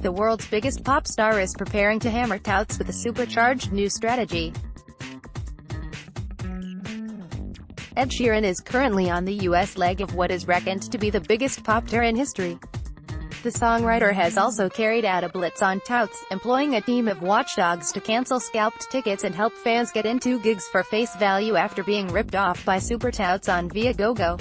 the world's biggest pop star is preparing to hammer touts with a supercharged new strategy. Ed Sheeran is currently on the US leg of what is reckoned to be the biggest pop tour in history. The songwriter has also carried out a blitz on touts, employing a team of watchdogs to cancel scalped tickets and help fans get into gigs for face value after being ripped off by supertouts on Viagogo.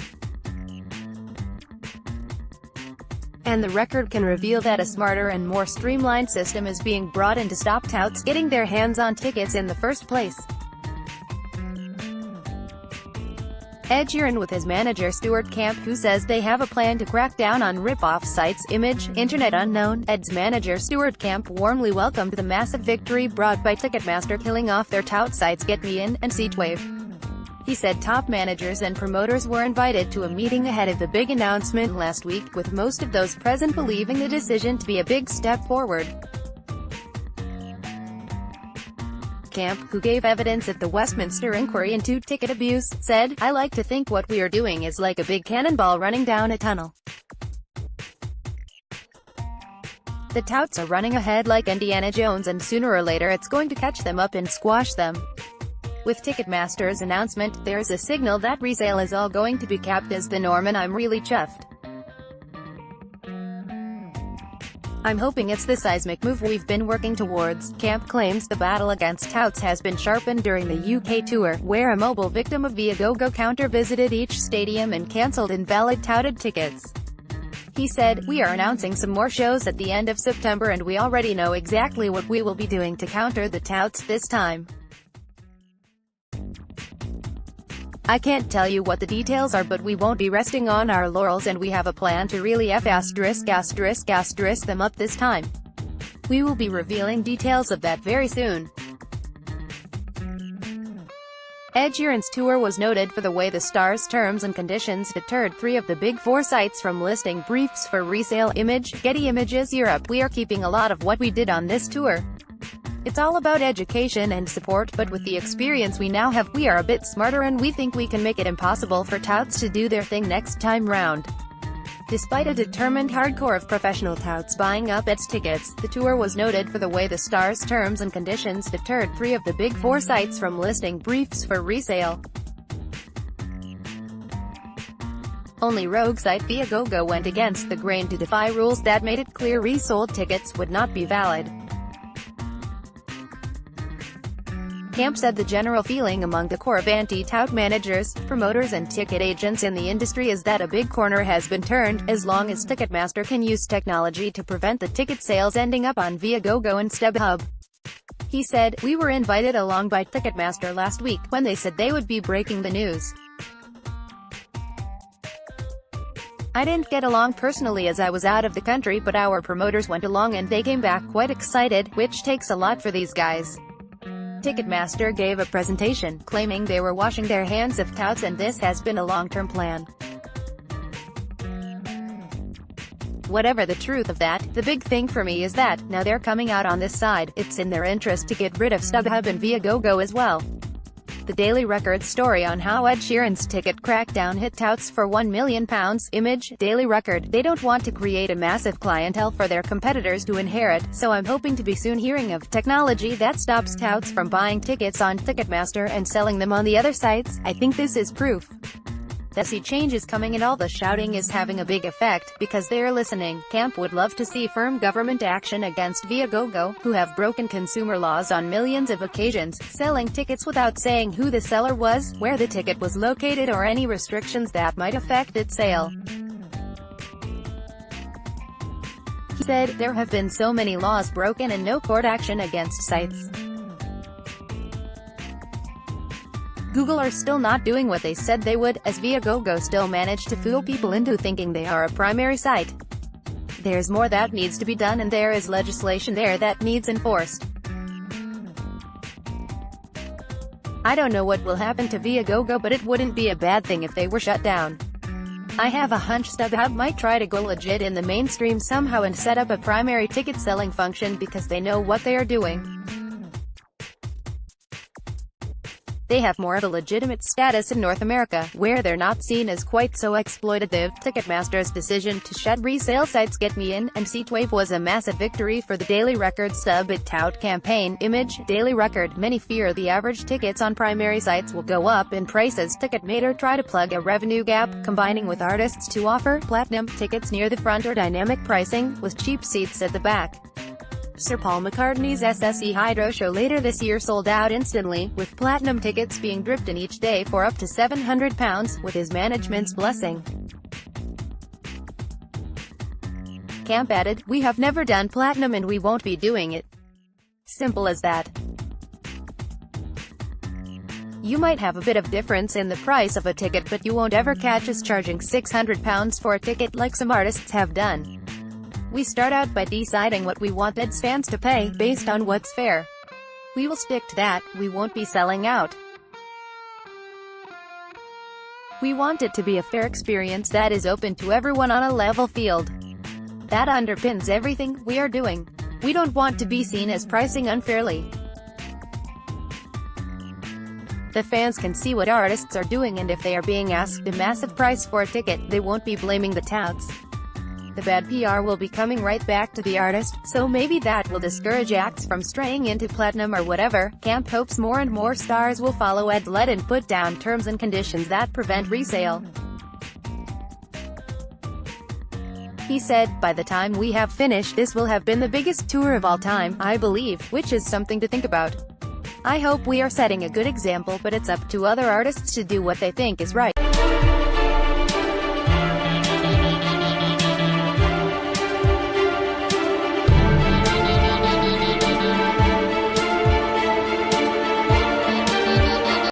And the record can reveal that a smarter and more streamlined system is being brought in to stop touts getting their hands on tickets in the first place. Ed Sheeran with his manager Stuart Camp, who says they have a plan to crack down on rip-off sites. Image, Internet unknown. Ed's manager Stuart Camp warmly welcomed the massive victory brought by Ticketmaster killing off their tout sites Gettin and Seatwave. He said top managers and promoters were invited to a meeting ahead of the big announcement last week, with most of those present believing the decision to be a big step forward. Camp, who gave evidence at the Westminster inquiry into ticket abuse, said, "I like to think what we are doing is like a big cannonball running down a tunnel. The touts are running ahead like Indiana Jones, and sooner or later it's going to catch them up and squash them." With Ticketmaster's announcement, there's a signal that resale is all going to be capped as the norm, and I'm really chuffed. I'm hoping it's the seismic move we've been working towards. Camp claims the battle against touts has been sharpened during the UK tour, where a mobile victim of Viagogo counter-visited each stadium and cancelled invalid touted tickets. He said, "We are announcing some more shows at the end of September, and we already know exactly what we will be doing to counter the touts this time. I can't tell you what the details are, but we won't be resting on our laurels, and we have a plan to really them up this time. We will be revealing details of that very soon." Ed Sheeran's tour was noted for the way the star's terms and conditions deterred 3 of the big 4 sites from listing briefs for resale. Image, Getty Images Europe. We are keeping a lot of what we did on this tour. It's all about education and support, but with the experience we now have, we are a bit smarter, and we think we can make it impossible for touts to do their thing next time round. Despite a determined hardcore of professional touts buying up Ed's tickets, the tour was noted for the way the star's terms and conditions deterred 3 of the big 4 sites from listing briefs for resale. Only rogue site Viagogo went against the grain to defy rules that made it clear resold tickets would not be valid. Camp said the general feeling among the core of anti-tout managers, promoters and ticket agents in the industry is that a big corner has been turned, as long as Ticketmaster can use technology to prevent the ticket sales ending up on Viagogo and StubHub. He said, "We were invited along by Ticketmaster last week, when they said they would be breaking the news. I didn't get along personally as I was out of the country, but our promoters went along and they came back quite excited, which takes a lot for these guys." Ticketmaster gave a presentation, claiming they were washing their hands of touts, and this has been a long-term plan. Whatever the truth of that, the big thing for me is that, now they're coming out on this side, it's in their interest to get rid of StubHub and Viagogo as well. The Daily Record's story on how Ed Sheeran's ticket crackdown hit touts for £1 million. Image, Daily Record. They don't want to create a massive clientele for their competitors to inherit, so I'm hoping to be soon hearing of technology that stops touts from buying tickets on Ticketmaster and selling them on the other sites. I think this is proof that sea change is coming, and all the shouting is having a big effect, because they're listening. Camp would love to see firm government action against Viagogo, who have broken consumer laws on millions of occasions, selling tickets without saying who the seller was, where the ticket was located, or any restrictions that might affect its sale. He said, "There have been so many laws broken and no court action against sites. Google are still not doing what they said they would, as Viagogo still managed to fool people into thinking they are a primary site. There's more that needs to be done, and there is legislation there that needs enforced. I don't know what will happen to Viagogo, but it wouldn't be a bad thing if they were shut down. I have a hunch StubHub might try to go legit in the mainstream somehow and set up a primary ticket selling function, because they know what they are doing." They have more of a legitimate status in North America, where they're not seen as quite so exploitative. Ticketmaster's decision to shut resale sites Gettin and Seatwave was a massive victory for the Daily Record sub-tout campaign. Image, Daily Record. Many fear the average tickets on primary sites will go up in price as Ticketmaster try to plug a revenue gap, combining with artists to offer platinum tickets near the front or dynamic pricing, with cheap seats at the back. Sir Paul McCartney's SSE Hydro show later this year sold out instantly, with platinum tickets being dripped in each day for up to £700, with his management's blessing. Camp added, "We have never done platinum and we won't be doing it. Simple as that. You might have a bit of difference in the price of a ticket, but you won't ever catch us charging £600 for a ticket like some artists have done. We start out by deciding what we want its fans to pay, based on what's fair. We will stick to that. We won't be selling out. We want it to be a fair experience that is open to everyone on a level field. That underpins everything we are doing. We don't want to be seen as pricing unfairly. The fans can see what artists are doing, and if they are being asked a massive price for a ticket, they won't be blaming the touts. The bad PR will be coming right back to the artist, so maybe that will discourage acts from straying into platinum or whatever." Camp hopes more and more stars will follow Ed Led and put down terms and conditions that prevent resale. He said, "By the time we have finished this will have been the biggest tour of all time, I believe, which is something to think about. I hope we are setting a good example, but it's up to other artists to do what they think is right."